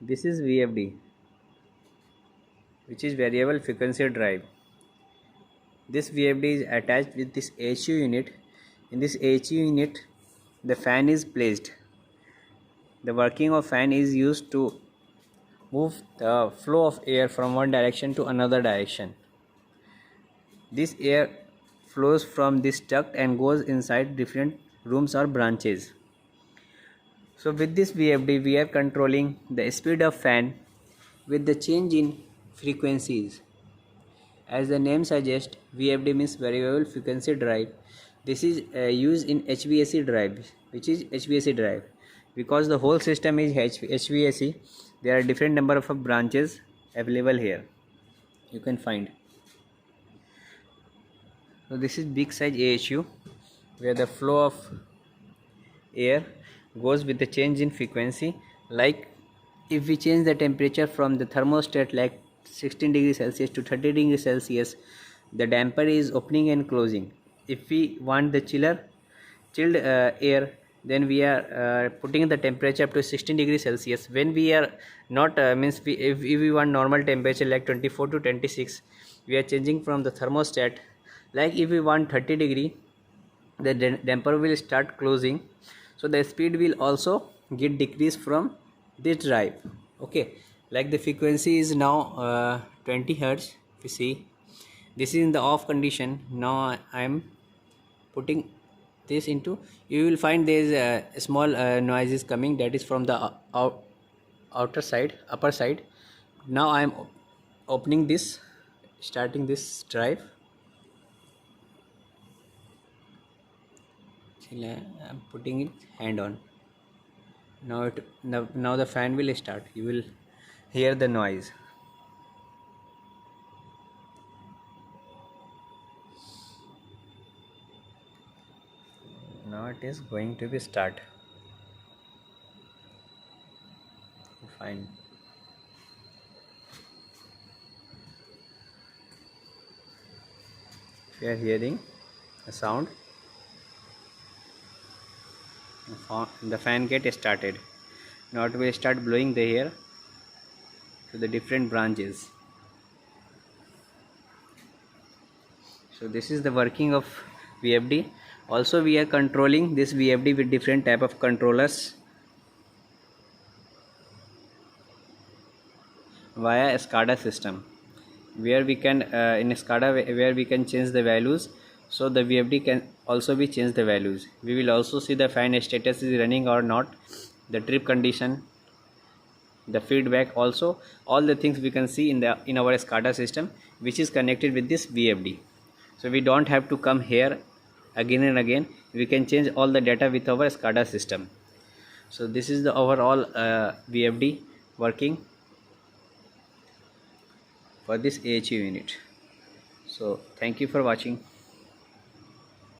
This is VFD, which is variable frequency drive. This VFD is attached with this HU unit. In this HU unit, the fan is placed. The working of fan is used to move the flow of air from one direction to another direction. This air flows from this duct and goes inside different rooms or branches. So with this VFD, we are controlling the speed of fan with the change in frequencies. As the name suggests, VFD means variable frequency drive. This is used in HVAC drive, which is HVAC drive. Because the whole system is HVAC, there are different number of branches available here. You can find. So this is big size AHU, where the flow of air goes with the change in frequency. Like if we change the temperature from the thermostat like 16 degrees Celsius to 30 degrees Celsius, the damper is opening and closing. If we want the chilled air, then we are putting the temperature up to 16 degrees Celsius. When we are not if we want normal temperature like 24 to 26, we are changing from the thermostat. Like if we want 30 degree, the damper will start closing, so the speed will also get decreased from this drive. Okay, like the frequency is now 20 hertz. If you see, this is in the off condition. Now I am putting this into, you will find there is a small noises coming, that is from the upper side. Now I am opening this, starting this drive. I am putting it hand on. Now the fan will start. You will hear the noise. Now it is going to be start. Fine. We are hearing a sound. The fan get started. Now it will start blowing the air to the different branches. So this is the working of VFD. Also we are controlling this VFD with different type of controllers via SCADA system, where we can in SCADA where we can change the values. So the VFD can also be changed the values. We will also see the fan status is running or not, the trip condition, the feedback, also all the things we can see in our SCADA system, which is connected with this VFD. So we don't have to come here again and again. We can change all the data with our SCADA system. So this is the overall VFD working for this AHU unit. So thank you for watching.